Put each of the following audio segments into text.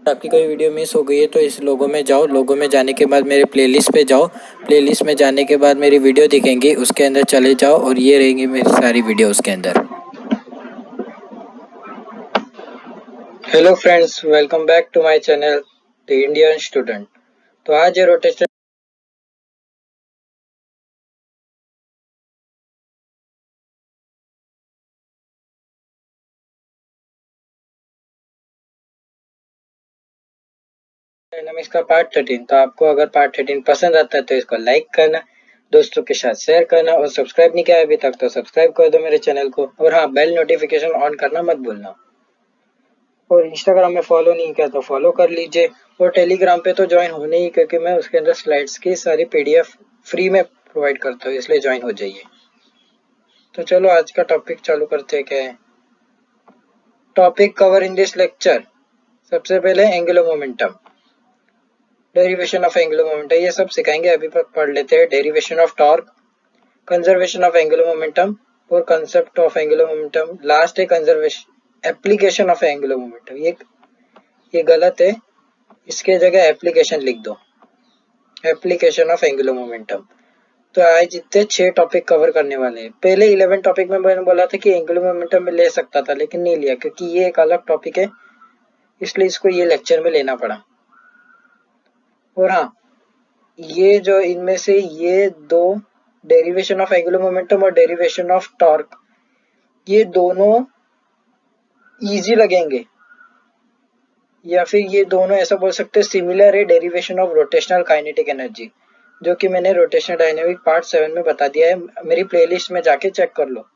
आपकी कोई video miss हो गई है तो इस लोगो में जाओ, लोगो में जाने के बाद मेरे प्लेलिस्ट पे जाओ, प्लेलिस्ट में जाने के बाद मेरी वीडियो दिखेंगी, उसके अंदर चले जाओ और ये रहेंगी मेरी सारी वीडियो उसके अंदर। Hello friends, welcome back to my channel the Indian student. तो आज ये रोटेशन डायनामिक्स का पार्ट 13। तो आपको अगर पार्ट 13 पसंद आता है तो इसको लाइक करना, दोस्तों के साथ शेयर करना और सब्सक्राइब नहीं किया अभी तक तो सब्सक्राइब कर दो मेरे चैनल को। और हाँ, बेल नोटिफिकेशन ऑन करना मत भूलना। और इंस्टाग्राम में फॉलो नहीं किया तो फॉलो कर लीजिए। और टेलीग्राम पे तो ज्वाइन होने ही, क्योंकि मैं उसके अंदर स्लाइड्स की सारी पीडीएफ फ्री में प्रोवाइड करता हूँ, इसलिए ज्वाइन हो जाइए। तो चलो आज का टॉपिक चालू करते हैं। क्या है topic cover in this lecture? सबसे पहले angular momentum, derivation of angular momentum, ये सब सिखाएंगे। अभी पढ़ लेते हैं derivation of torque, conservation of angular momentum और concept of angular momentum. Last है conservation, application of angular momentum. ये गलत है, इसके जगह एप्लीकेशन लिख दो, एप्लीकेशन ऑफ एंगुलर मोमेंटम। तो आज इतने 6 टॉपिक कवर करने वाले हैं। पहले 11 टॉपिक में मैंने बोला था कि एंगुलर मोमेंटम में ले सकता था, लेकिन नहीं लिया क्योंकि ये एक अलग टॉपिक है, इसलिए इसको ये लेक्चर में लेना पड़ा। और हाँ, ये जो इनमें से ये दो, डेरिवेशन ऑफ एंगुलर मोमेंटम और डेरिवेशन ऑफ टॉर्क, ये दोनों इजी लगेंगे, या फिर ये दोनों ऐसा बोल सकते हैं सिमिलर है derivation of rotational kinetic energy, जो कि मैंने रोटेशनल डायनेमिक पार्ट 7 में बता दिया है। मेरी प्लेलिस्ट में जाके चेक कर लो,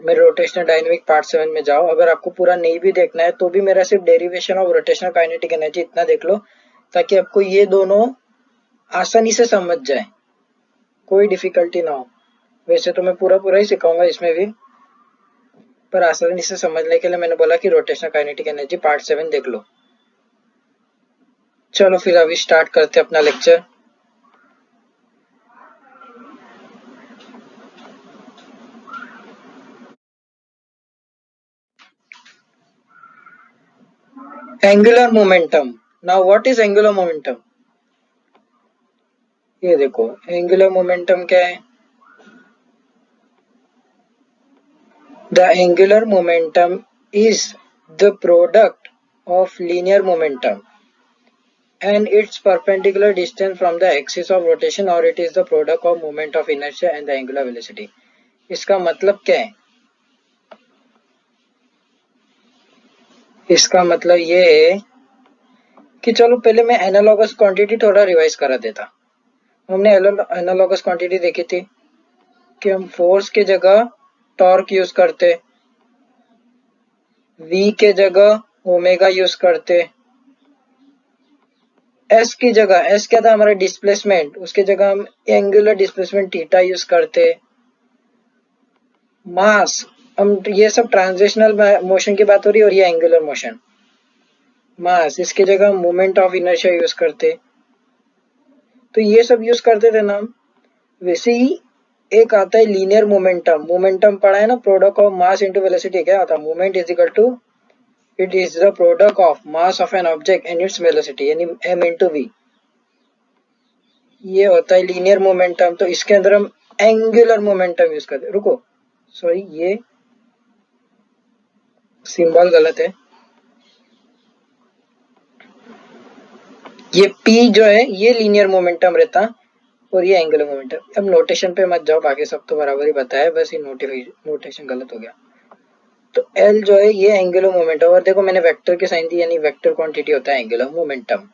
मेरे रोटेशनल डायनेमिक पार्ट 7 में जाओ। अगर आपको पूरा नहीं भी देखना है तो भी मेरा सिर्फ derivation of rotational kinetic energy इतना देख लो, ताकि आपको ये दोनों आसानी से समझ जाए, कोई डिफिकल्टी ना हो। वैसे तो मैं पूरा पूरा ही सिखाऊंगा इसमें भी, पर आसानी से समझने के लिए मैंने बोला कि रोटेशनल काइनेटिक एनर्जी पार्ट 7 देख लो। चलो फिर अभी स्टार्ट करते हैं अपना lecture. Angular momentum. Now what is angular momentum? ये देखो, एंगुलर मोमेंटम क्या है? The angular momentum is the product of linear momentum and its perpendicular distance from the axis of rotation, or it is the product of moment of inertia and the angular velocity। इसका मतलब क्या है? इसका मतलब ये है कि चलो पहले मैं एनालॉगस क्वांटिटी थोड़ा रिवाइज करा देता। हमने एनालॉगस क्वांटिटी देखी थी कि हम फोर्स के जगह टॉर्क यूज करते, v के जगह ओमेगा यूज करते, s की जगह, s क्या था हमारा डिस्प्लेसमेंट, उसके जगह हम एंगुलर डिस्प्लेसमेंट थीटा यूज करते। मास, हम ये सब ट्रांजिशनल मोशन की बात हो रही है, और ये एंगुलर मोशन। मास, इसकी जगह हम मोमेंट ऑफ इनर्शिया यूज करते। तो ये सब यूज करते थे ना हम। वैसे ही एक आता है लीनियर मोमेंटम। मोमेंटम पढ़ा है ना, product of mass into velocity. क्या आता है? Moment is equal to, it is the product of mass of an object and its velocity, यानी m इनटू v। ये होता है लीनियर मोमेंटम। तो इसके अंदर हम एंगुलर मोमेंटम यूज करते। रुको, सॉरी, ये सिंबल गलत है। ये p जो है ये लीनियर मोमेंटम रहता, और ये एंगुलर मोमेंटम। अब नोटेशन पे मत जाओ, बाकी सब तो बराबर ही बताया, बस ये नोटेशन गलत हो गया। तो L जो है ये एंगुलर मोमेंटम, और देखो मैंने वेक्टर के साइन दी, यानी वेक्टर क्वांटिटी होता है एंगुलर मोमेंटम।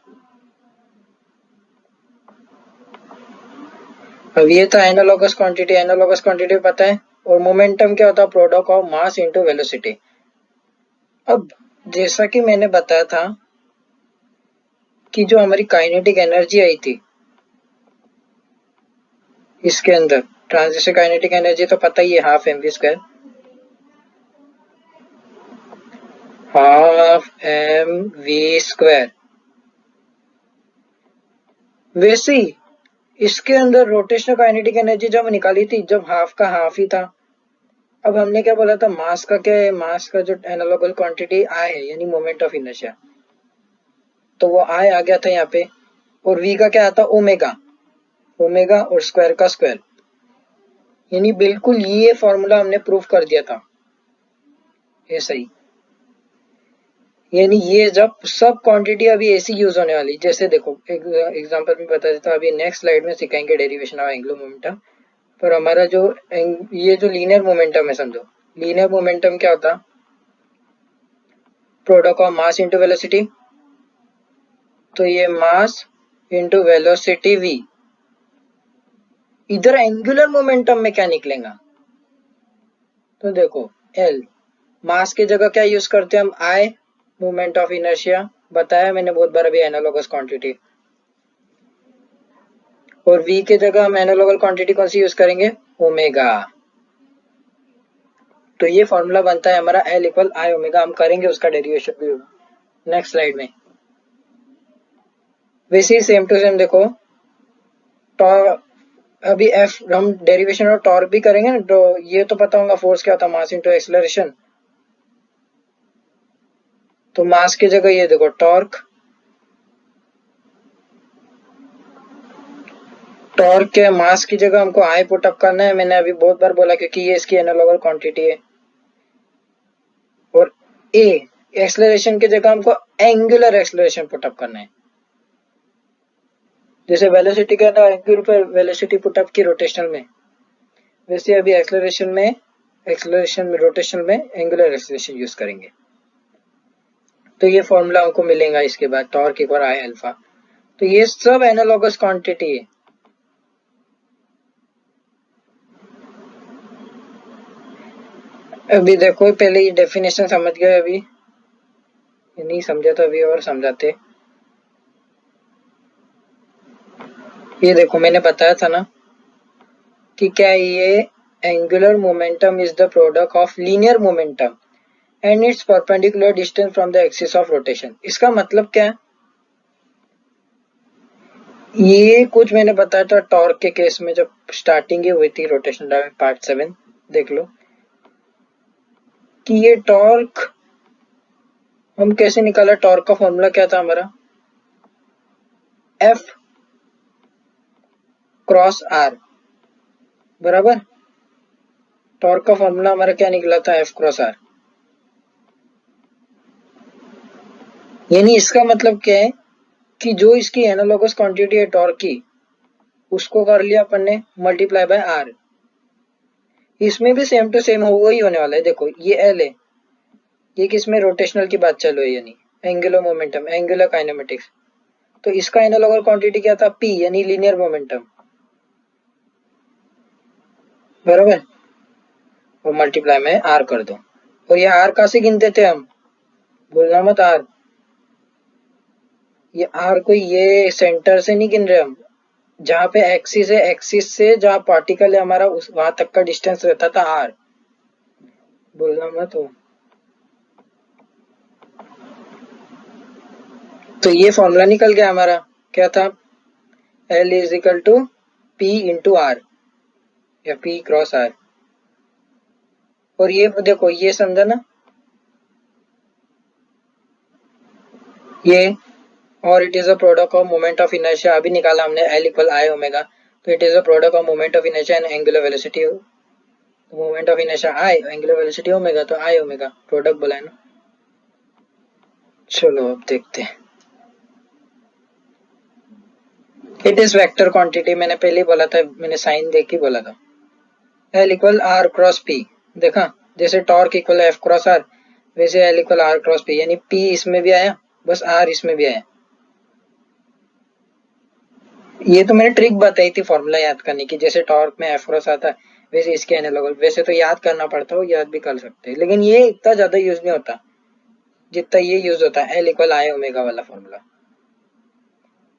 अब ये था एनालॉगस क्वांटिटी। एनालॉगस क्वांटिटी पता है। और मोमेंटम क्या होता है? Product of mass into velocity. अब जैसा कि मैंने बताया था कि जो हमारी काइनेटिक एनर्जी आई थी इसके अंदर, ट्रांजिशन काइनेटिक एनर्जी तो पता ही है, half M V square, half M V square. वैसे ही इसके अंदर रोटेशनल काइनेटिक एनर्जी जब निकाली थी, जब हाफ का हाफ ही था। अब हमने क्या बोला था, मास का क्या है, मास का जो एनालॉगस क्वांटिटी आई है यानी मोमेंट ऑफ इनर्शिया, तो वो आई आ गया था यहाँ पे। और वी का क्या आता, ओमेगा, ओमेगा और स्क्वायर का स्क्वायर, यानी बिल्कुल ये फॉर्मूला हमने प्रूफ कर दिया था, ये सही। यानी ये जब सब क्वांटिटी अभी ऐसी यूज होने वाली, जैसे देखो एक एग्जांपल में बता देता हूँ, अभी नेक्स्ट स्लाइड में सिखाएंगे डेरिवेशन ऑफ एंगुलर मोमेंटम। पर हमारा जो ये जो लीनियर मोमेंटम है, समझो लीनियर मोमेंटम क्या होता, product of mass into velocity. तो ये मास इंटू वेलोसिटी v, इधर एंगुलर मोमेंटम में क्या निकलेगा, तो देखो एल, मास की जगह क्या यूज करते हैं हम, आई, मोमेंट ऑफ इनर्शिया, बताया मैंने बहुत बार अभी एनालॉगस क्वांटिटी। और v के जगह हम एनालॉगस क्वांटिटी कौन सी यूज करेंगे, ओमेगा। तो ये फॉर्मूला बनता है हमारा एल इक्वल आई ओमेगा, हम करेंगे उसका डेरिवेशन भी नेक्स्ट स्लाइड में। वैसे ही सेम टू सेम देखो, अभी एफ हम डेरिवेशन और टॉर्क भी करेंगे ना, तो ये तो पता होगा फोर्स क्या होता है, मास इंटू एक्सेलरेशन। तो मास की जगह ये देखो टॉर्क, टॉर्क के मास की जगह हमको आई पुट अप करना है, मैंने अभी बहुत बार बोला क्योंकि ये इसकी एनालॉगस क्वांटिटी है। और ए, एक्सेलरेशन की जगह हमको एंगुलर एक्सेलरेशन पुट अप करना है, जैसे वेलोसिटी का था एंगुलर पर वेलोसिटी पुट अप की रोटेशनल में, वैसे अभी एक्सेलरेशन में रोटेशनल में एंगुलर एक्सेलरेशन यूज करेंगे। तो ये फॉर्मूला हमको मिलेगा इसके बाद, टॉर्क इक्वल आई अल्फा। तो ये सब एनालॉगस क्वांटिटी है। अभी देखो पहले ये डेफिनेशन समझ गए, अभी नहीं समझा तो अभी और समझाते। ये देखो मैंने बताया था ना कि क्या ये angular momentum is the product of linear momentum and it's perpendicular distance from the axis of rotation. इसका मतलब क्या है, ये कुछ मैंने बताया था टॉर्क के केस में, जब स्टार्टिंग ही हुई थी रोटेशन डायग्राम पार्ट 7 देख लो, कि ये टॉर्क हम कैसे निकाला, टॉर्क का फॉर्मूला क्या था हमारा, एफ क्रॉस आर बराबर, टॉर्क का फॉर्मूला हमारा क्या निकला था, एफ क्रॉस आर। यानी इसका मतलब क्या है कि जो इसकी एनालॉगस क्वांटिटी है टॉर्क की, उसको कर लिया अपन ने मल्टीप्लाई बाय आर। इसमें भी सेम टू सेम होगा ही होने वाला है। देखो ये एल है, ये किसमें रोटेशनल की बात चल रही है, यानी एंगुलर मोमेंटम, एंगुलर काइनेमेटिक्स। तो इसका एनालॉगस क्वांटिटी क्या था, पी, यानी लीनियर मोमेंटम बराबर, और मल्टीप्लाई में आर कर दो। और ये आर कहाँ से गिनते थे हम, बोलना मत आर, ये आर को ये सेंटर से नहीं गिन रहे हम, जहां पे एक्सिस है, एक्सिस से जहां पार्टिकल है हमारा उस वहां तक का डिस्टेंस रहता था आर, बोलना मत हो। तो ये फॉर्मूला निकल गया हमारा, क्या था, L is equal to P into R या पी क्रॉस आर। और ये देखो ये समझा ना, ये, और it is a product of moment of inertia, अभी निकाला हमने एल इक्वल आई ओमेगा। तो it is a product of moment of inertia and angular velocity, moment of inertia I, angular velocity omega, तो आई ओमेगा प्रोडक्ट बोला है ना। चलो अब देखते हैं, इट इज वेक्टर क्वांटिटी, मैंने पहले ही बोला था, मैंने साइन देख के बोला था। L equal R cross P, देखा जैसे torque equal F cross R, वैसे L equal R cross P, यानी पी इसमें भी आया, बस आर इसमें भी आया। ये तो मैंने ट्रिक बताई थी फॉर्मूला याद करने की, जैसे टॉर्क में एफ क्रॉस आता है वैसे इसके एनालॉगस, वैसे तो याद करना पड़ता है, याद भी कर सकते हैं, लेकिन ये इतना ज्यादा यूज नहीं होता जितना ये यूज होता है एल इक्वल आई ओमेगा वाला फॉर्मूला।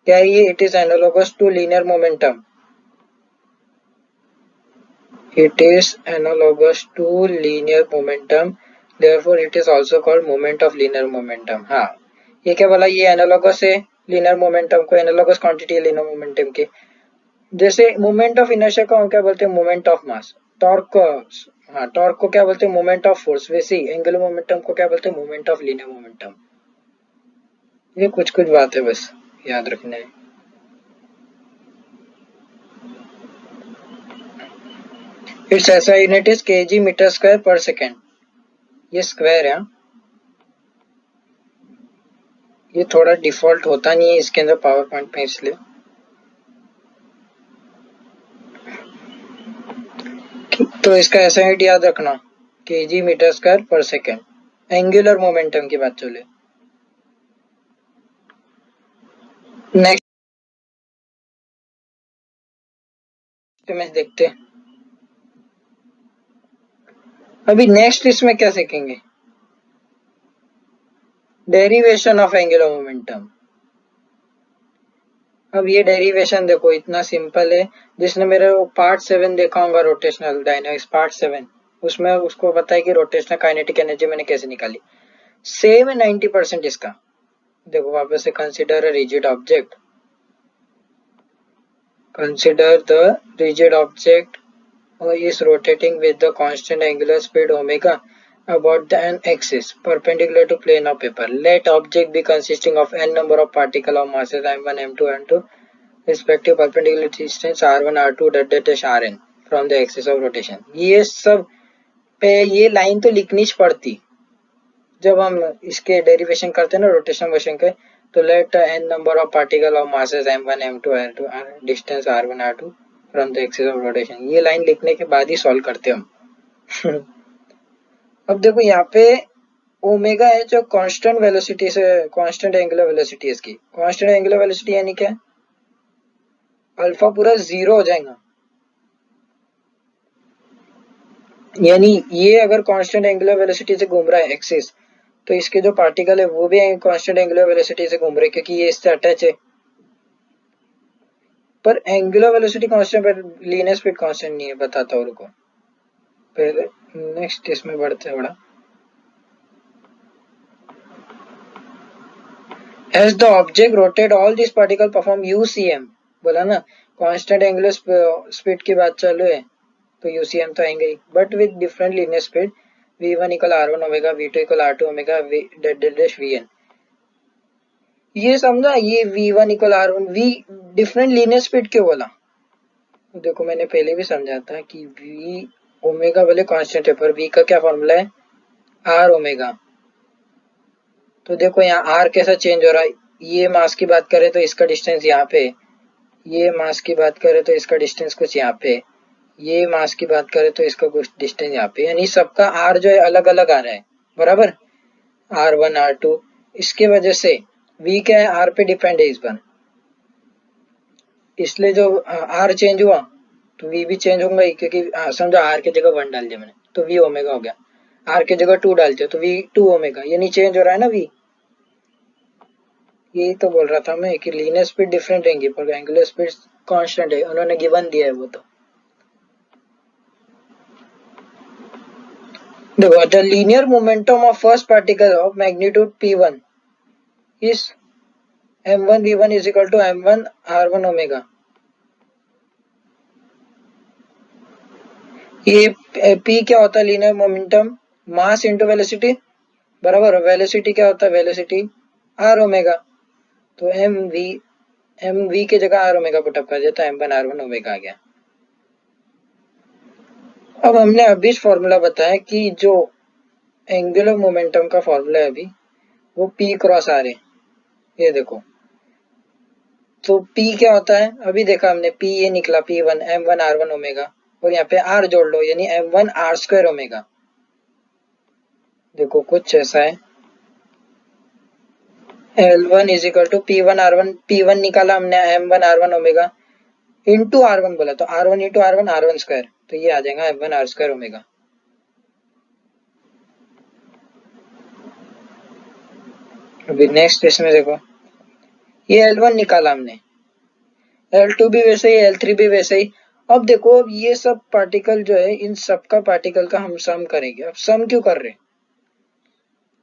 क्या है ये, it is analogous to linear momentum, it is analogous to linear momentum, therefore it is also called moment of linear momentum। हाँ, ये क्या बोला, ये एनालॉगस है लिनियर मोमेंटम को, एनालॉगस क्वांटिटी है लिनियर मोमेंटम की, जैसे मोमेंट ऑफ इनर्शिया को हम क्या बोलते हैं, मोमेंट ऑफ मास। टॉर्क को, हाँ टॉर्क को क्या बोलते हैं, मोमेंट ऑफ फोर्स। वैसे ही एंगुलर मोमेंटम को क्या बोलते हैं, मोमेंट ऑफ लीनियर मोमेंटम। ये कुछ कुछ बात है बस याद रखना है। इट्स ऐसा unit is KG metre square per second. ये स्क्वायर है, ये थोड़ा डिफॉल्ट होता नहीं है इसके अंदर पावर पॉइंट में, इसलिए तो इसका ऐसा यूनिट याद रखना, KG metre square per second. Angular momentum की बात चले। नेक्स्ट इमेज देखते हैं। अभी नेक्स्ट इसमें क्या सीखेंगे, डेरिवेशन ऑफ एंगुलर मोमेंटम। अब ये डेरिवेशन देखो इतना सिंपल है, जिसने मेरे पार्ट 7 देखा होगा रोटेशनल डायनामिक्स पार्ट 7, उसमें उसको पता है कि रोटेशनल काइनेटिक एनर्जी मैंने कैसे निकाली। सेम है 90% इसका। देखो वापस से, consider a rigid object, consider the rigid object is rotating with the constant angular speed omega about the n axis perpendicular to plane of paper. Let object be consisting of n number of particle of masses m1 m2 m2 respective perpendicular distance r1 r2 dash rn from the axis of rotation। ये सब पे ये line तो लिखनी पड़ती जब हम इसके डेरिवेशन करते हैं ना रोटेशन मोशन के। तो let an number of particle of masses m1 m2 r2 distance r1 r2 from the axis of rotation, ये लाइन लिखने के बाद ही सॉल्व करते हम। अब देखो यहाँ पे ओमेगा है जो कांस्टेंट वेलोसिटी से, कांस्टेंट एंगुलर वेलोसिटी है इसकी। कांस्टेंट एंगुलर वेलोसिटी यानी क्या, अल्फा पूरा 0 हो जाएगा। यानी ये अगर कांस्टेंट एंगुलर वेलोसिटी से घूम रहा है एक्सिस, तो इसके जो पार्टिकल है वो भी कांस्टेंट एंगुलर वेलोसिटी से घूम रहे, क्योंकि ये इससे अटैच है। पर एंगुलर वेलोसिटी कांस्टेंट, पर लीनियर स्पीड कांस्टेंट नहीं है। बताता हूँ रुको, पहले नेक्स्ट इसमें बढ़ते हैं बड़ा। As the object rotate all these particle perform UCM, बोला ना कांस्टेंट एंगुलर स्पीड की बात चालू है तो UCM तो आएंगे ही, but with different linear speed. V1 equal R1 omega, V2 equal R2 omega, Vn। ये समझा, ये V1 equal R1, V different linear speed क्यों बोला, देखो मैंने पहले भी समझा था कि V ओमेगा वाले कांस्टेंट है, पर V का क्या फॉर्मूला है, R ओमेगा। तो देखो यहाँ R कैसा चेंज हो रहा है, ये मास की बात करें तो इसका डिस्टेंस यहाँ पे, ये मास की बात करें तो इसका डिस्टेंस कुछ यहाँ पे, ये मास की बात करें तो इसका कुछ डिस्टेंस यहाँ पे, यानी सबका R जो है अलग अलग आ रहा है, बराबर R1 R2। इसके वजह से V क्या है, R पे डिपेंड है इस बार, इसलिए जो R चेंज हुआ तो V भी चेंज होगा ही, क्योंकि समझो R की जगह 1 डाल दिया मैंने तो V ओमेगा हो गया, R की जगह 2 डालते हो तो V 2 ओमेगा, यानी चेंज हो रहा है ना V। यही तो बोल रहा था मैं कि लीनियर स्पीड डिफरेंट रहेंगी पर एंगुलर स्पीड कांस्टेंट है, उन्होंने गिवन दिया है वो। तो देखो, the linear momentum of first particle of magnitude p1 is m1 v1 is equal to m1 r1 omega. ये p क्या होता है, linear momentum mass into velocity, बराबर। वेलोसिटी क्या होता है, वेलोसिटी r ओमेगा। तो mv की जगह r ओमेगा पुटअप कर दिया तो m1 r1 ओमेगा आ गया। अब हमने अभी फॉर्मूला बताया कि जो एंगुलर मोमेंटम का फॉर्मूला है अभी, वो p क्रॉस r है। ये देखो, तो p क्या होता है, अभी देखा हमने p ये निकला p1 m1 r1 ओमेगा, और यहाँ पे r जोड़ लो यानी m1 r स्क्वायर ओमेगा। देखो कुछ ऐसा है, L1 is equal to p1 r1, p1 निकाला हमने m1 r1 omega into r1 बोला, तो r1 इंटू r1 स्क्वायर, तो ये आ जाएगा m1 r स्क्वायर ओमेगा। अभी नेक्स्ट इसमें देखो, ये L1 निकाला हमने, L2 भी वैसे ही, L3 भी वैसे ही। अब देखो, अब ये सब पार्टिकल जो है, इन सब का पार्टिकल का हम सम करेंगे। अब सम क्यों कर रहे हैं,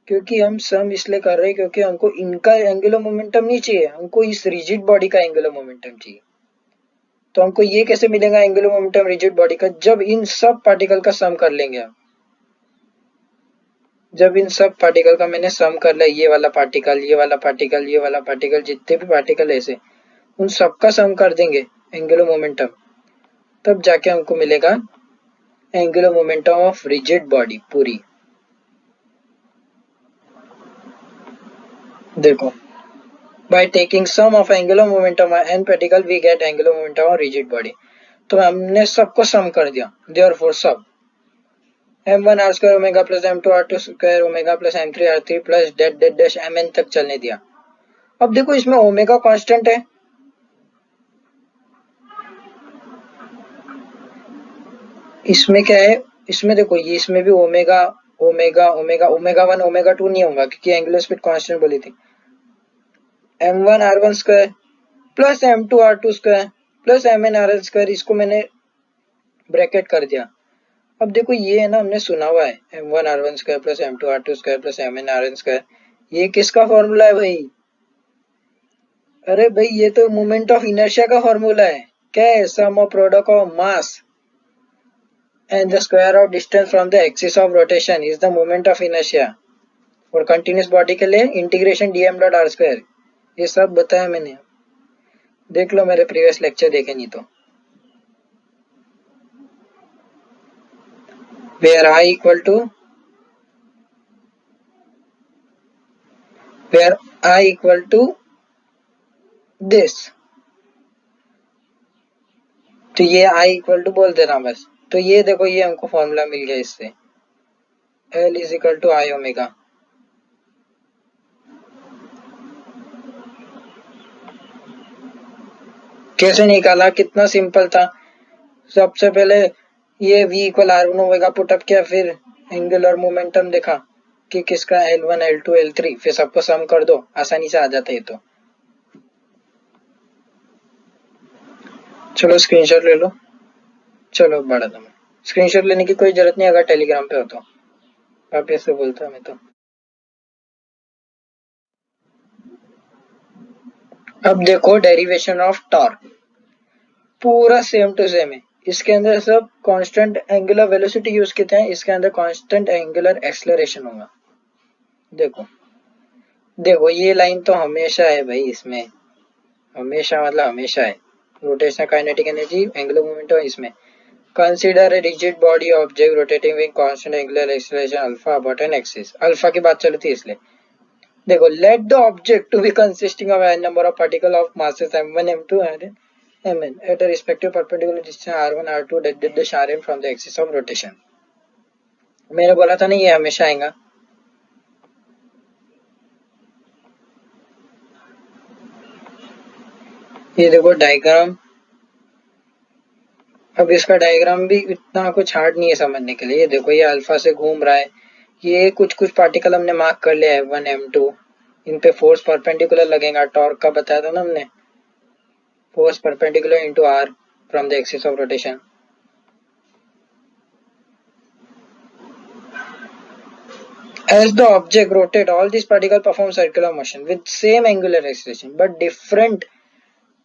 क्योंकि हम सम इसलिए कर रहे हैं क्योंकि हमको इनका एंगुलर मोमेंटम नहीं चाहिए, हमको इस रिजिड बॉडी का एंगुलर मोमेंटम चाहिए। तो हमको ये कैसे मिलेगा एंगुलर मोमेंटम रिजिड बॉडी का, जब इन सब पार्टिकल का सम कर लेंगे हम। जब इन सब पार्टिकल का मैंने सम कर लिया, ये वाला पार्टिकल, ये वाला पार्टिकल, ये वाला पार्टिकल, जितने भी पार्टिकल ऐसे उन सबका सम कर देंगे एंगुलर मोमेंटम, तब जाके हमको मिलेगा angular momentum of rigid body पूरी। देखो, by taking sum of angular momentum N particle we get angular momentum of rigid body. तो हमने सबको सम कर दिया, देयरफॉर सब m1 r square omega plus m2 r2 square omega plus m3 r3 plus dot dot dash mn तक चलने दिया। अब देखो इसमें ओमेगा कांस्टेंट है, इसमें क्या है, इसमें देखो ये इसमें भी omega omega omega omega 1 omega 2 नहीं होगा क्योंकि एंगुलर स्पीड कांस्टेंट बोली थी। m1 r1 square plus m2 r2 square plus mn rn square, इसको मैंने ब्रैकेट कर दिया। अब देखो ये है ना, हमने सुना हुआ है m1 r1 square plus m2 r2 square plus mn rn square, ये किसका फॉर्मूला है भाई? अरे भाई ये तो मोमेंट ऑफ इनर्शिया का फॉर्मूला है। क्या है? Sum of product of mass and the square of distance from the axis of rotation is the moment of inertia। और कंटिन्यूस बॉडी के लिए integration DM dot are square, ये सब बताया मैंने, देख लो मेरे प्रीवियस लेक्चर देखे नहीं तो। where I equal to where I equal to this, तो ये I equal to बोल देना बस। तो ये देखो ये हमको फॉर्मूला मिल गया इससे, L is equal to I omega. कैसे निकाला? कितना सिंपल था। सबसे पहले ये v equal r1 omega put up किया, फिर एंगुलर मोमेंटम देखा कि किसका L1 L2 L3, फिर सबको सम कर दो, आसानी से आ जाता है। तो चलो स्क्रीनशॉट ले लो। चलो बड़ा था, मैं स्क्रीनशॉट लेने की कोई जरूरत नहीं अगर टेलीग्राम पे हो तो, आप ऐसे बोलता मैं तो। अब देखो डेरिवेशन ऑफ टॉर्क पूरा सेम टू सेम है। इसके अंदर सब कांस्टेंट एंगुलर वेलोसिटी यूज किए हैं, इसके अंदर कांस्टेंट एंगुलर एक्सेलरेशन होगा। देखो देखो ये लाइन तो हमेशा है भाई, इसमें हमेशा मतलब हमेशा है। Rotational kinetic energy angular momentum इसमें। Consider a rigid body object rotating with constant angular acceleration alpha about an axis, alpha की बात चली थी इसलिए। देखो let the object to be consisting of n number of particle of masses m1 m2 and mn at a respective perpendicular distance r1 r2 that the rn from the axis of rotation। मैंने बोला था ना ये हमेशा आएगा। ये देखो diagram, अब इसका डायग्राम भी इतना कुछ हार्ड नहीं है समझने के लिए। ये देखो ये अल्फा से घूम रहा है, ये कुछ कुछ पार्टिकल हमने मार्क कर लिया है m1 m2, इन पे फोर्स परपेंडिकुलर लगेगा। टॉर्क का बताया था ना हमने, force perpendicular into r from the axis of rotation. As the object rotate, all these particles perform circular motion with same angular acceleration but different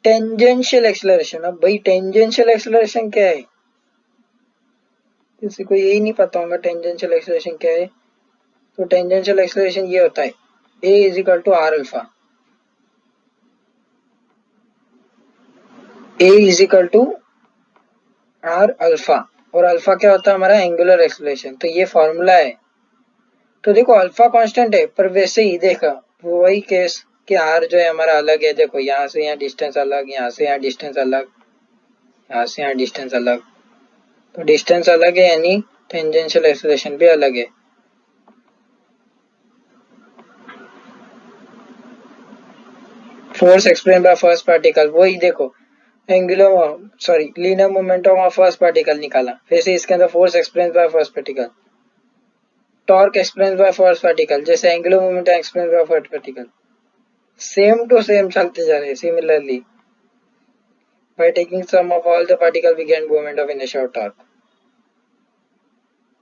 tangential acceleration। अब भाई tangential acceleration क्या है? किसी को यही नहीं पता होगा tangential acceleration क्या है। तो tangential acceleration ये होता है a is equal to r alpha, a is equal to r alpha, और अल्फा क्या होता है हमारा एंगुलर एक्सेलरेशन। तो ये फॉर्मूला है। तो देखो अल्फा कांस्टेंट है, पर वैसे ही देखा वही केस कि आर जो है हमारा अलग है। देखो यहाँ से यहाँ डिस्टेंस अलग, यहाँ से यहाँ डिस्टेंस अलग, यहाँ से यहाँ डिस्टेंस अलग, तो डिस्टेंस अलग है यानी टेंजेंशियल एक्सेलरेशन भी अलग है। Force explain by first particle, वही देखो angular sorry linear momentum of first particle निकाला, फिर से इसके अंदर force explain by first particle, torque explain by first particle, जैसे angular momentum explain by first particle, same to same चलते जा रहे हैं। Similarly by taking sum of all the particle we get moment of inertia और torque.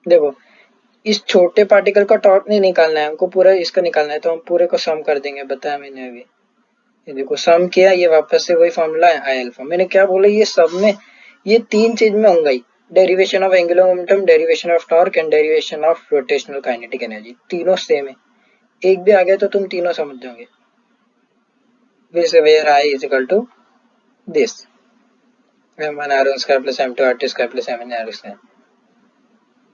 देखो इस छोटे particle का टॉर्क नहीं निकालना है हमको, पूरा इसका निकालना है, तो हम पूरे को सम कर देंगे, बताया मैंने अभी। ये देखो सम किया, ये वापस से वही फॉर्मूला है आई अल्फा। मैंने क्या बोला, ये सब में ये तीन चीज में होंगे, derivation of angular momentum, derivation of torque and derivation of rotational kinetic energy, तीनों सेम है। एक भी आ गया तो तुम तीनों समझ जाओगे। Where I is equal to this m1r1² plus m2r2² plus m1r2।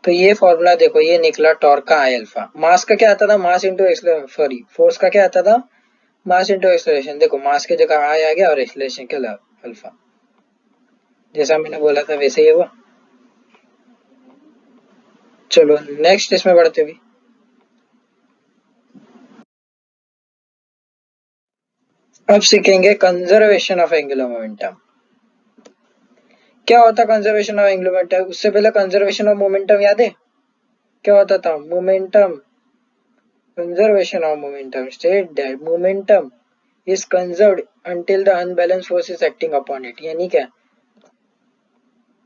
तो ये फॉर्मूला देखो, ये निकला टॉर्क का आई अल्फा। मास का क्या आता था, मास इंटू सॉरी फोर्स का क्या आता था, मास इंटू एक्सेलरेशन। देखो मास की जगह आई आ गया और एक्सेलरेशन के अल्फा, जैसा मैंने बोला था वैसे ही हुआ। चलो नेक्स्ट इसमें बढ़ते भी। अब सीखेंगे कंजर्वेशन ऑफ एंगुलर मोमेंटम। क्या होता कंजर्वेशन ऑफ एंगुलर मोमेंटम? उससे पहले कंजर्वेशन ऑफ मोमेंटम याद है क्या होता था? Momentum, conservation of momentum state that momentum is conserved until the unbalanced force is acting upon it। यानी क्या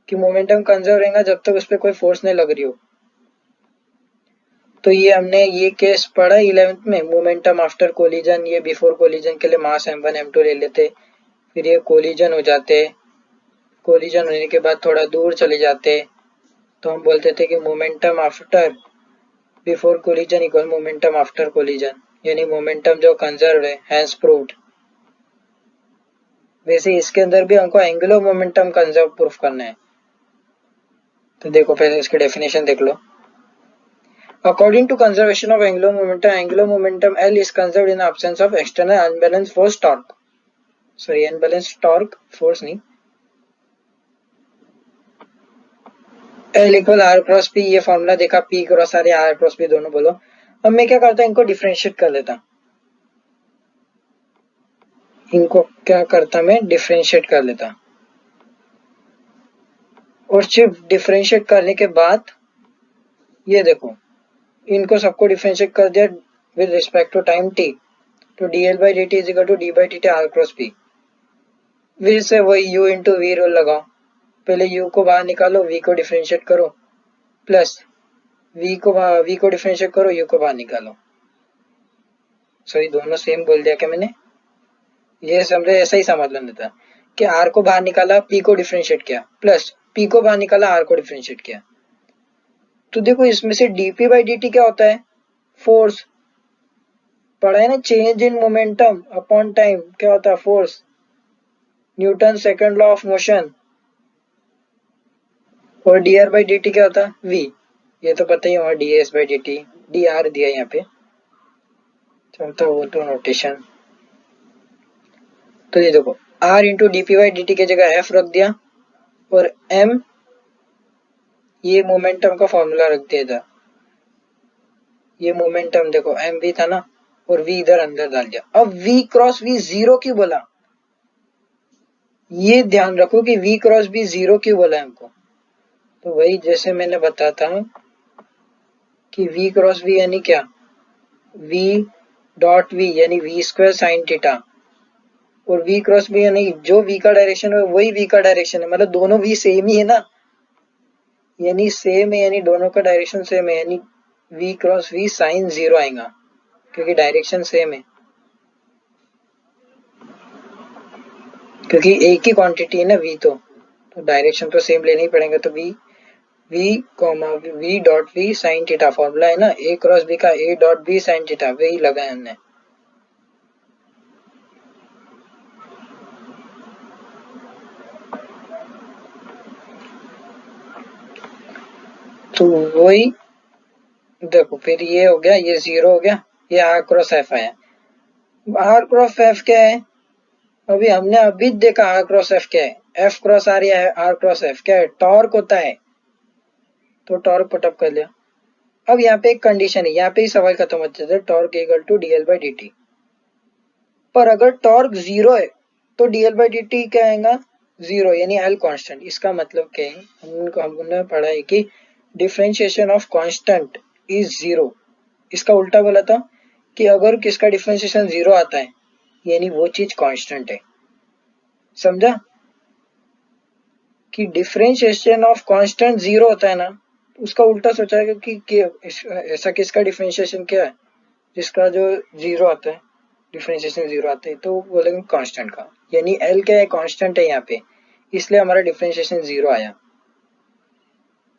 कि मोमेंटम कंजर्व रहेगा जब तक उस पर कोई फोर्स नहीं लग रही हो। तो ये हमने ये केस पढ़ा 11th में, मोमेंटम आफ्टर कोलिजन। ये बिफोर कोलिजन के लिए मास m1 m2 ले लेते, फिर ये कोलिजन हो जाते, कोलिजन होने के बाद थोड़ा दूर चले जाते, तो हम बोलते थे कि momentum after before collision equal momentum after collision, यानी मोमेंटम जो कंजर्व है, हैंस प्रूव्ड। वैसे इसके अंदर भी हमको एंगुलर मोमेंटम कंजर्व प्रूफ करना है। तो देखो पहले इसकी डेफिनेशन देख लो। According to conservation of angular momentum L is conserved in the absence of external unbalanced force torque। Sorry unbalanced torque, force नहीं। L equal R cross P, ये फॉर्मूला देखा, P क्रॉस आर या R cross P दोनों बोलो। अब मैं क्या करता, इनको डिफरेंशिएट कर लेता, इनको क्या करता मैं डिफरेंशिएट कर लेता, और सिर्फ डिफरेंशिएट करने के बाद ये देखो इनको सबको डिफरेंशिएट कर दिया with respect to time t, तो dl by dt is equal to d by dt r cross p। फिर से वही u इंटू वी रूल लगाओ, पहले u को बाहर निकालो, v को डिफरेंशिएट करो, प्लस v को डिफरेंशिएट करो, u को बाहर निकालो। सॉरी दोनों सेम बोल दिया क्या मैंने? ये समझे, ऐसा ही समझ लेना था कि r को बाहर निकाला, p को डिफरेंशिएट किया, प्लस p को बाहर निकाला, r को डिफरेंशिएट किया। तो देखो इसमें से dp बाई dt क्या होता है? फोर्स पढ़ा है ना, change in momentum upon time क्या होता है? Force, Newton second law of motion. और dr बाई dt क्या होता है? v, ये तो पता ही होगा, ds बाई dt, dr दिया यहाँ पे, चलता वो तो नोटेशन। तो ये देखो r into dp by dt की जगह f रख दिया, और m ये मोमेंटम का फॉर्मूला रख दिया था। ये मोमेंटम देखो m भी था ना, और v इधर अंदर डाल दिया। अब v क्रॉस v जीरो क्यों बोला, ये ध्यान रखो कि v क्रॉस v जीरो क्यों बोला हमको। तो वही जैसे मैंने बताता हूं कि v क्रॉस v यानी क्या, v डॉट v यानी v स्क्वायर साइन थीटा, और v क्रॉस v यानी जो v का डायरेक्शन है वही v का डायरेक्शन है, मतलब दोनों v सेम ही है ना, यानी सेम है, यानी दोनों का डायरेक्शन सेम है, यानी v cross v sine zero आएगा क्योंकि डायरेक्शन सेम है, क्योंकि एक ही क्वांटिटी है ना v, तो डायरेक्शन तो सेम लेना ही पड़ेगा। तो v dot v sine theta formula है ना, a क्रॉस b का a dot b sine theta, वही लगाया हमने। तो वही देखो फिर ये हो गया, ये जीरो हो गया, ये आर क्रॉस एफ आया। आर क्रॉस एफ क्या है? अभी हमने अभी देखा आर क्रॉस एफ क्या है, एफ क्रॉस आर या आर क्रॉस एफ क्या है? टॉर्क होता है, तो टॉर्क पुटअप कर लिया। अब यहाँ पे एक कंडीशन है, यहाँ पे ही सवाल खत्म हो जाता है, torque equal to DL by D. पर अगर टॉर्क जीरो है तो डीएल बाई डी क्या आएगा? जीरो, यानी एल कांस्टेंट। इसका मतलब क्या है, हमने पढ़ा है कि differentiation of constant is zero. इसका उल्टा बोला था कि अगर किसका डिफरेंशिएशन जीरो आता है यानी वो चीज कांस्टेंट है। समझा कि डिफरेंशिएशन ऑफ कांस्टेंट जीरो होता है ना, उसका उल्टा सोचा कि ऐसा किसका डिफरेंशिएशन क्या है जिसका जो जीरो आता है, डिफरेंशिएशन 0 आता है, तो बोलेंगे कांस्टेंट का, यानी एल क्या है, कांस्टेंट है यहाँ पे, इसलिए हमारा डिफरेंशिएशन 0 आया।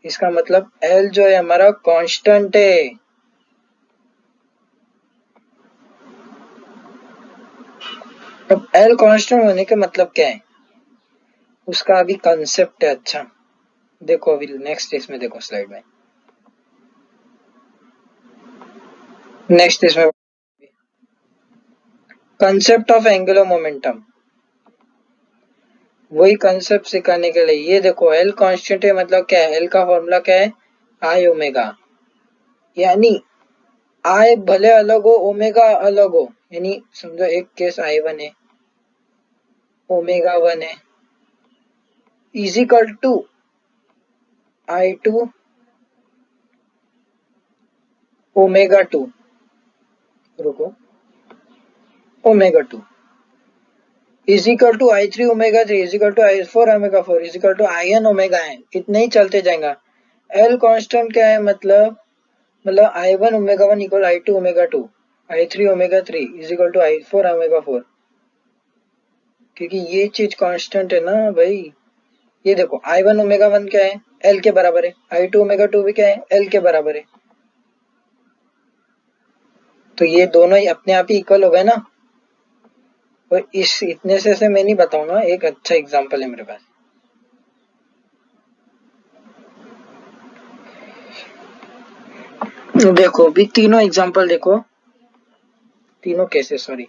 इसका मतलब एल जो है हमारा कांस्टेंट है। अब एल कांस्टेंट होने का मतलब क्या है, उसका अभी कंसेप्ट है। अच्छा देखो अभी नेक्स्ट इसमें देखो स्लाइड में, नेक्स्ट इसमें कंसेप्ट ऑफ एंगुलर मोमेंटम, वही कंसेप्ट सिखाने के लिए ये देखो एल कांस्टेंट है, मतलब क्या है, एल का फॉर्मूला क्या है, आई ओमेगा, यानी आई भले अलग हो ओमेगा अलग हो, यानी समझो एक केस आई वन है, ओमेगा वन है, is equal to I two omega two, रुको, omega two is equal to I three omega three is equal to I four omega four is equal to I n omega n, इतना ही चलते जाएगा। L constant क्या है, मतलब I one omega one equal I two omega two, I three omega three is equal to I four omega four, क्योंकि ये चीज कांस्टेंट है ना भाई। ये देखो आई वन ओमेगा वन क्या है, एल के बराबर है, आई टू ओमेगा टू भी क्या है, एल के बराबर है, तो ये दोनों ही अपने आप ही इक्वल हो गए ना। और इस इतने से मैं नहीं बताऊंगा, एक अच्छा एग्जांपल है मेरे पास। देखो भी तीनों एग्जांपल देखो, तीनों केसेस, सॉरी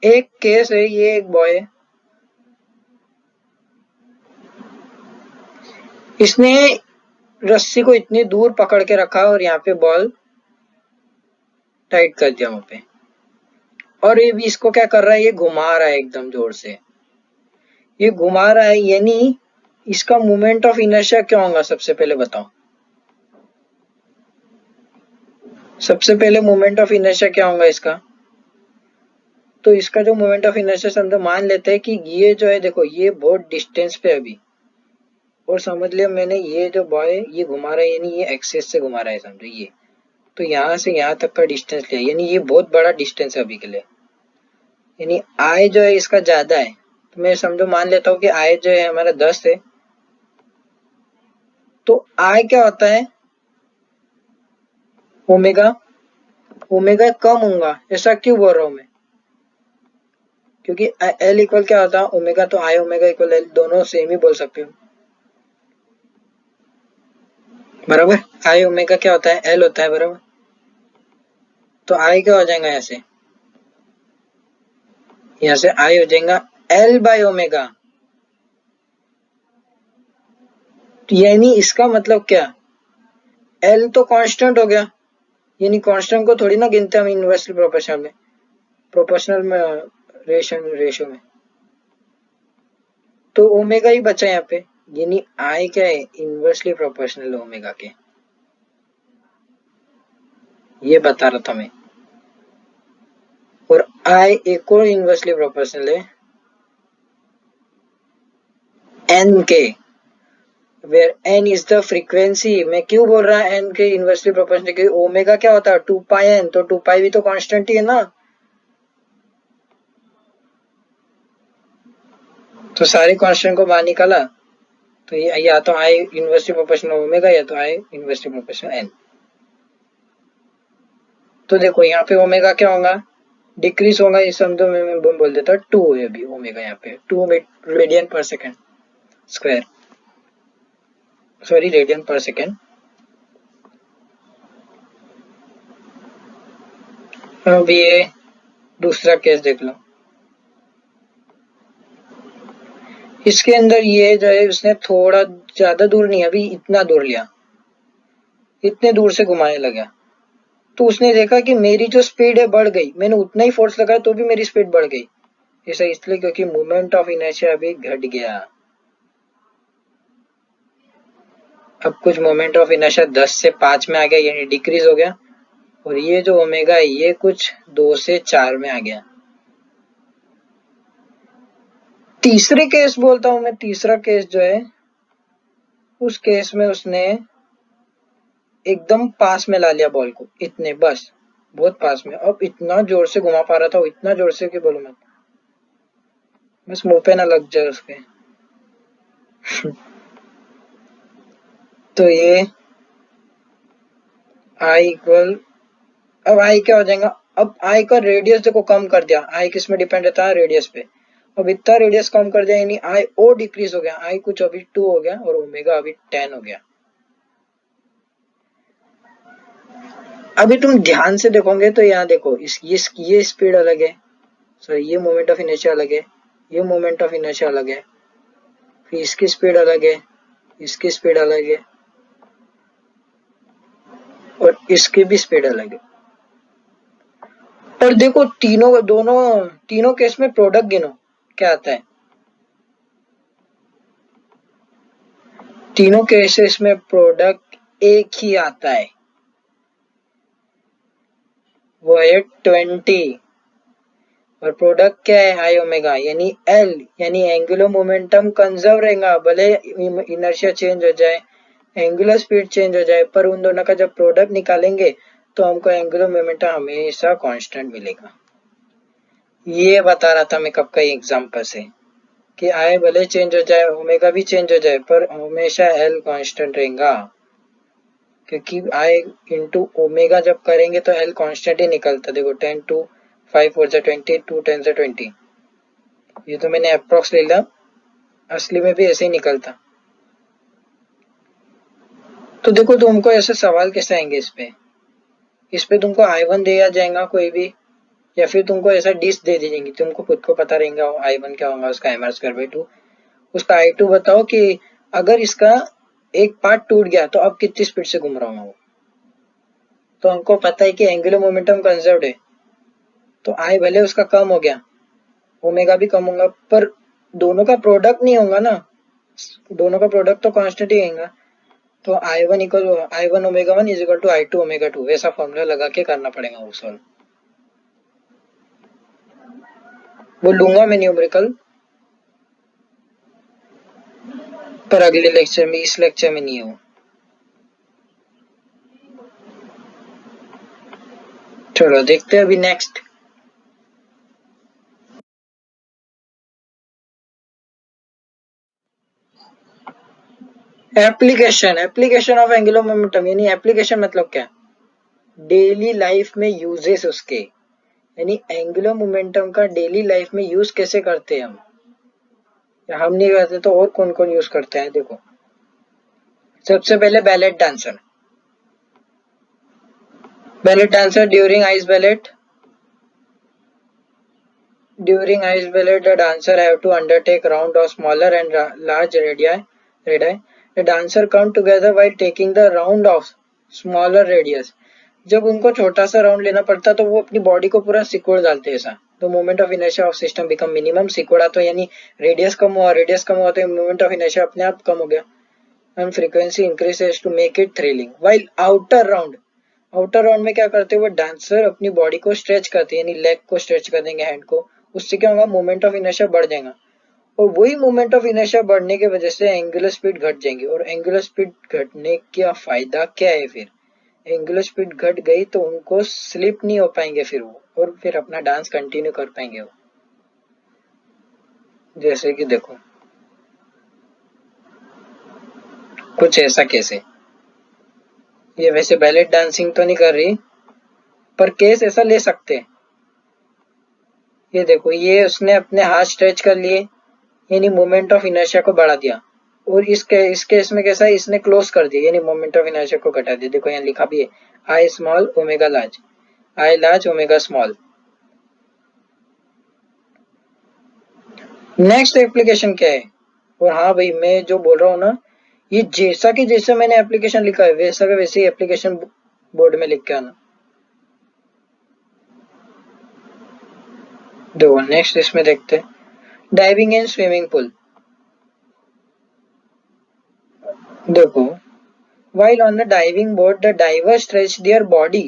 एक केस है, ये एक बॉय है, इसने रस्सी को इतनी दूर पकड़ के रखा और यहाँ पे बॉल टाइट कर दिया वहां पे, और ये भी इसको क्या कर रहा है, ये घुमा रहा है एकदम जोर से, ये घुमा रहा है, यानी इसका मोमेंट ऑफ इनर्शिया क्या होगा, सबसे पहले बताओ, सबसे पहले मोमेंट ऑफ इनर्शिया क्या होगा इसका। तो इसका जो मोमेंट ऑफ इनर्शिया समझो, मान लेते हैं कि ये जो है देखो ये बहुत डिस्टेंस पे अभी, और समझ लिया मैंने ये जो बॉय ये घुमा रहा है, यानी ये एक्सेस से घुमा रहा है समझो ये, तो यहाँ से यहाँ तक का डिस्टेंस लिया, यानी ये बहुत बड़ा डिस्टेंस है अभी के लिए, यानी आई जो है इसका ज्यादा है, तो मैं समझो मान लेता हूँ कि आई जो है हमारा 10 है, तो आई क्या होता है, ओमेगा, ओमेगा कम होगा, ऐसा क्यों बोल रहा हूं मैं, क्योंकि एल इक्वल क्या होता है ओमेगा, तो आई ओमेगा इक्वल एल, दोनों सेम ही बोल सकते हो, बराबर। आई ओमेगा क्या होता है, एल होता है, बराबर। तो आई क्या हो जाएगा, यहाँ से आई हो जाएगा एल बाय ओमेगा, यानी इसका मतलब क्या, एल तो कांस्टेंट हो गया, यानी कांस्टेंट को थोड़ी ना गिनते हम इनवर्सली प्रोपोर्शनल में, प्रोपोर्शनल में रेशो में, तो ओमेगा ही बचा यहाँ पे, यानी आई क्या है, इनवर्सली प्रोपोर्शनल ओमेगा के, ये बता रहा था मैं। और आई एक और इनवर्सली प्रोपोर्शनल है एन के, where N is the frequency. मैं क्यों बोल रहा एन के इनवर्सली प्रोपोर्शनल, क्योंकि ओमेगा क्या होता है 2 पाई एन, तो 2 पाई भी तो कांस्टेंट ही है ना, तो सारे कांस्टेंट को बाहर निकाला, तो ये या तो आई इनवर्सली प्रोपोर्शनल ओमेगा या तो आई इनवर्सली प्रोपोर्शनल एन। तो देखो यहाँ पे ओमेगा क्या होगा, डिक्रीज होगा, इस समझो मैं बोल देता 2 है अभी ओमेगा, यहाँ पे 2 रेडियन पर सेकेंड स्क्वायर, सॉरी रेडियन पर सेकेंड। अब ये दूसरा केस देख लो, इसके अंदर ये जो है उसने थोड़ा ज्यादा दूर नहीं, अभी इतना दूर लिया, इतने दूर से घुमाने लगा, तो उसने देखा कि मेरी जो स्पीड है बढ़ गई, मैंने उतना ही फोर्स लगाया तो भी मेरी स्पीड बढ़ गई, ऐसा इसलिए क्योंकि मोमेंट ऑफ इनर्शिया अभी घट गया। अब कुछ मोमेंट ऑफ इनर्शिया 10 से 5 में आ गया, यानी डिक्रीज हो गया, और ये जो ओमेगा है ये कुछ 2 से 4 में आ गया। तीसरे केस बोलता हूं मैं, तीसरा केस जो है उस केस में उसने एकदम पास में ला लिया बॉल को, इतने बस, बहुत पास में। अब इतना जोर से घुमा पा रहा था, इतना जोर से कि बोलो मत, बस मुंह पे ना लग जाए उसके। तो ये आई इक्वल, अब आई क्या हो जाएगा, अब आई का रेडियस देखो कम कर दिया, आई किस में डिपेंड रहता है, रेडियस पे। अब इतना रेडियस कम कर दिया, यानी आई और डिक्रीज हो गया, आई कुछ अभी 2 हो गया और ओमेगा अभी 10 हो गया। अभी तुम ध्यान से देखोगे तो यहाँ देखो, ये स्पीड अलग है, सॉरी ये मोमेंट ऑफ इनर्शिया अलग है, ये मोमेंट ऑफ इनर्शिया अलग है, फिर इसकी स्पीड अलग है, इसकी स्पीड अलग है, और इसकी भी स्पीड अलग है। और देखो तीनों केस में प्रोडक्ट गिनो क्या आता है, तीनों केसेस में प्रोडक्ट एक ही आता है, वो है 20। और प्रोडक्ट क्या है, आई ओमेगा, यानी एल, यानी एंगुलर मोमेंटम कंजर्व रहेगा, भले इनर्शिया चेंज हो जाए, एंगुलर स्पीड चेंज हो जाए, पर उन दोनों का जब प्रोडक्ट निकालेंगे तो हमको एंगुलर मोमेंटम हमेशा कांस्टेंट मिलेगा। ये बता रहा था मैं कब का एग्जांपल से, कि आई भले चेंज हो जाए, ओमेगा भी चेंज हो जाए, पर हमेशा एल कांस्टेंट रहेगा, क्योंकि आई इंटू ओमेगा जब करेंगे तो एल कांस्टेंट ही निकलता। देखो 10 टू 5 4 जा 20, 2 10 जा 20, ये तो मैंने अप्रोक्स ले लिया, असली में भी ऐसे ही निकलता। तो देखो तुमको ऐसे सवाल कैसे आएंगे इस पे तुमको I1 दिया जाएगा कोई भी, या फिर तुमको ऐसा डिश दे दी जाएंगी, तुमको खुद को पता रहेगा I1 क्या होगा, उसका एम आर स्क्वायर बाई 2, उसका I2 बताओ कि अगर इसका एक पार्ट टूट गया तो अब कितनी स्पीड से घूम रहा हूँ वो, तो हमको पता है कि एंगुलर मोमेंटम कंजर्व्ड है, तो आई भले उसका कम हो गया, ओमेगा भी कम होगा, पर दोनों का प्रोडक्ट नहीं होगा ना, दोनों का प्रोडक्ट तो कांस्टेंट ही रहेगा। तो I1 omega 1 is equal to I2 omega 2, वैसा फॉर्मूला लगा के करना पड़ेगा वो सॉल्व। वो लूंगा मैं न्यूमेरिकल, पर अगले लेक्चर में, इस लेक्चर में नहीं है वो। चलो देखते हैं अभी next. Application of angular momentum, यानी एप्लीकेशन मतलब क्या, डेली लाइफ में यूजेस उसके, यानी एंगुलर मोमेंटम का डेली लाइफ में यूज कैसे करते हैं हम, या हम नहीं करते तो और कौन कौन यूज करते हैं। देखो सबसे पहले ballot dancer, during ice ballot, the dancer have to undertake round of smaller and large radii. The dancer come together while taking the round of smaller radius. जब उनको छोटा सा राउंड लेना पड़ता तो वो अपनी बॉडी को पूरा सिकोड़ डालते हैं ऐसा, तो moment of inertia of system become minimum. सिकोड़ा तो यानी रेडियस कम हुआ तो मोमेंट ऑफ इनर्शिया अपने आप कम हो गया, and frequency increases to make it thrilling. While outer round में क्या करते हैं, वो डांसर अपनी बॉडी को स्ट्रेच करते हैं, यानी लेग को स्ट्रेच कर देंगे, हैंड को, उससे क्या होगा, मोमेंट ऑफ इनर्शिया बढ़ जाएगा, और वही मोमेंट ऑफ इनर्शिया बढ़ने की वजह से एंगुलर स्पीड घट जाएंगी। और एंगुलर स्पीड घटने का फायदा क्या है, फिर एंगुलर स्पीड घट गई तो उनको स्लिप नहीं हो पाएंगे फिर वो, और फिर अपना डांस कंटिन्यू कर पाएंगे वो। जैसे कि देखो कुछ ऐसा कैसे, ये वैसे बैलेट डांसिंग तो नहीं कर रही, पर केस ऐसा ले सकते हैं। ये देखो, ये उसने अपने हाथ स्ट्रेच कर लिए, यानी मोमेंट ऑफ इनर्शिया को बढ़ा दिया, और इस केस में कैसा है, इसने क्लोज कर दिया, यानी मोमेंट ऑफ इनर्शिया को घटा दिया। देखो यहाँ लिखा भी है, आई स्मॉल ओमेगा लार्ज, आई large omega small. Next application क्या है, और हाँ भाई मैं जो बोल रहा हूँ ना, ये जैसा मैंने एप्लीकेशन लिखा है वैसा का वैसे ही एप्लीकेशन बोर्ड में लिख के आना। देखो नेक्स्ट इसमें देखते हैं, डाइविंग इन स्विमिंग पूल। देखो while on the diving board the divers stretch their body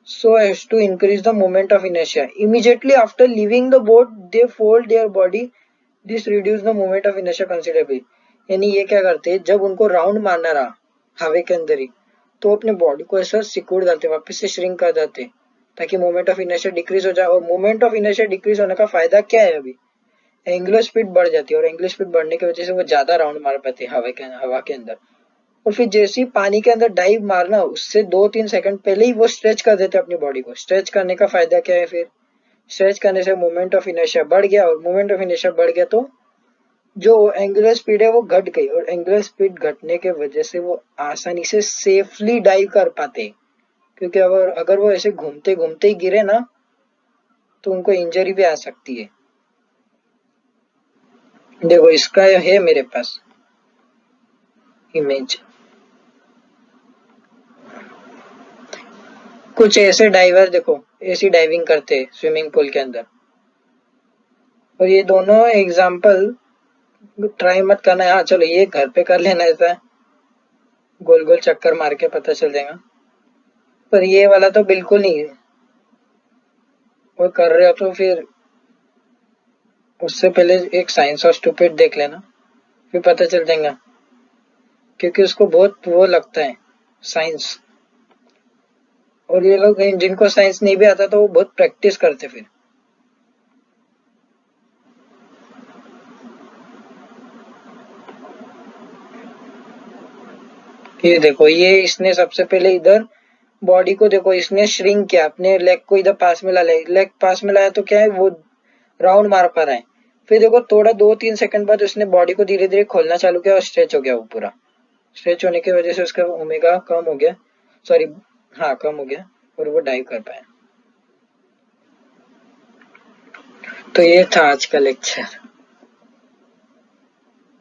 so as to increase the moment of inertia. Immediately after leaving the boat they fold their body, this reduce the moment of inertia considerably. यानी ये क्या करते हैं, जब उनको round मारना रहा हवा के अंदर ही, तो अपने बॉडी को ऐसा सिकुड़ डालते, वापस से श्रिंक कर देते, ताकि मोमेंट ऑफ इनर्शिया डिक्रीज हो जाए। और मोमेंट ऑफ इनर्शिया डिक्रीज होने का फायदा क्या है, अभी एंगुलर स्पीड बढ़ जाती है और एंगुलर स्पीड बढ़ने की वजह से वो ज्यादा राउंड मार पाते हैं हवा के अंदर। और फिर जैसे ही पानी के अंदर डाइव मारना उससे 2-3 सेकंड पहले ही वो स्ट्रेच कर देते हैं अपनी बॉडी को। स्ट्रेच करने का फायदा क्या है, फिर स्ट्रेच करने से मोमेंट ऑफ इनर्शिया बढ़ गया, और मोमेंट ऑफ इनर्शिया बढ़ गया तो जो एंगुलर स्पीड है वो घट गई, और एंगुलर स्पीड घटने के वजह से वो आसानी से सेफली डाइव कर पाते। क्योंकि अगर वो ऐसे घूमते घूमते ही गिरे ना तो उनको इंजरी भी आ सकती है। देखो इसका है मेरे पास इमेज। कुछ ऐसे डाइवर देखो ऐसी डाइविंग करते स्विमिंग पूल के अंदर। और ये दोनों एग्जाम्पल ट्राई मत करना है। हाँ चलो ये घर पे कर लेना, ऐसा गोल गोल चक्कर मार के पता चल जाएगा। पर ये वाला तो बिल्कुल नहीं है। वो कर रहे हो तो फिर उससे पहले एक साइंस ऑफ स्टूपिड देख लेना, फिर पता चल जाएगा। क्योंकि उसको बहुत वो लगता है साइंस। और ये लोग जिनको साइंस नहीं भी आता तो वो बहुत प्रैक्टिस करते फिर। ये देखो ये इसने सबसे पहले इधर बॉडी को देखो इसने श्रिंक किया, अपने लेग को इधर पास में ला लिया। लेग पास में लाया तो क्या है वो राउंड मार पा रहा है। फिर देखो थोड़ा 2-3 सेकंड बाद उसने बॉडी को धीरे धीरे खोलना चालू किया और स्ट्रेच हो गया वो पूरा। स्ट्रेच होने की वजह से उसका ओमेगा कम हो गया, सॉरी हाँ कम हो गया, और वो डाइव कर पाया। तो ये था आज का लेक्चर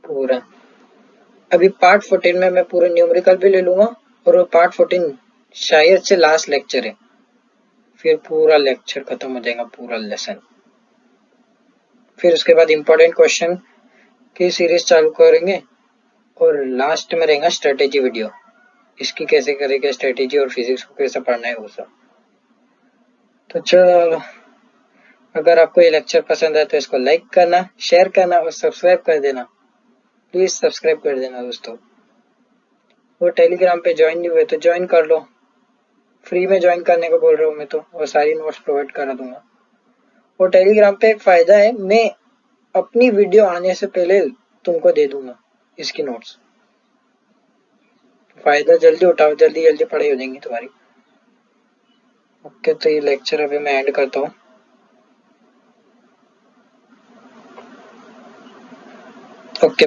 पूरा। अभी पार्ट 14 में मैं पूरा न्यूमेरिकल भी ले लूंगा, और वो पार्ट 14 शायद से लास्ट लेक्चर है। फिर पूरा लेक्चर खत्म हो जाएगा, पूरा लेसन। फिर उसके बाद इंपॉर्टेंट क्वेश्चन की सीरीज चालू करेंगे, और लास्ट में रहेगा स्ट्रेटेजी वीडियो, इसकी कैसे करेंगे स्ट्रेटेजी और फिजिक्स को कैसे पढ़ना है वो सब। तो चलो अगर आपको ये लेक्चर पसंद आए तो इसको लाइक करना, शेयर करना और सब्सक्राइब कर देना। प्लीज सब्सक्राइब कर देना दोस्तों। वो टेलीग्राम पे ज्वाइन नहीं हुए तो ज्वाइन कर लो, फ्री में ज्वाइन करने को बोल रहा हूँ मैं तो, और सारी नोट्स प्रोवाइड करा दूंगा। और टेलीग्राम पे एक फायदा है, मैं अपनी वीडियो आने से पहले तुमको दे दूंगा इसकी नोट्स। फायदा जल्दी उठाओ, जल्दी जल्दी पढ़ाई हो जाएंगी तुम्हारी। ओके तो ये लेक्चर अभी मैं एंड करता हूँ। ओके।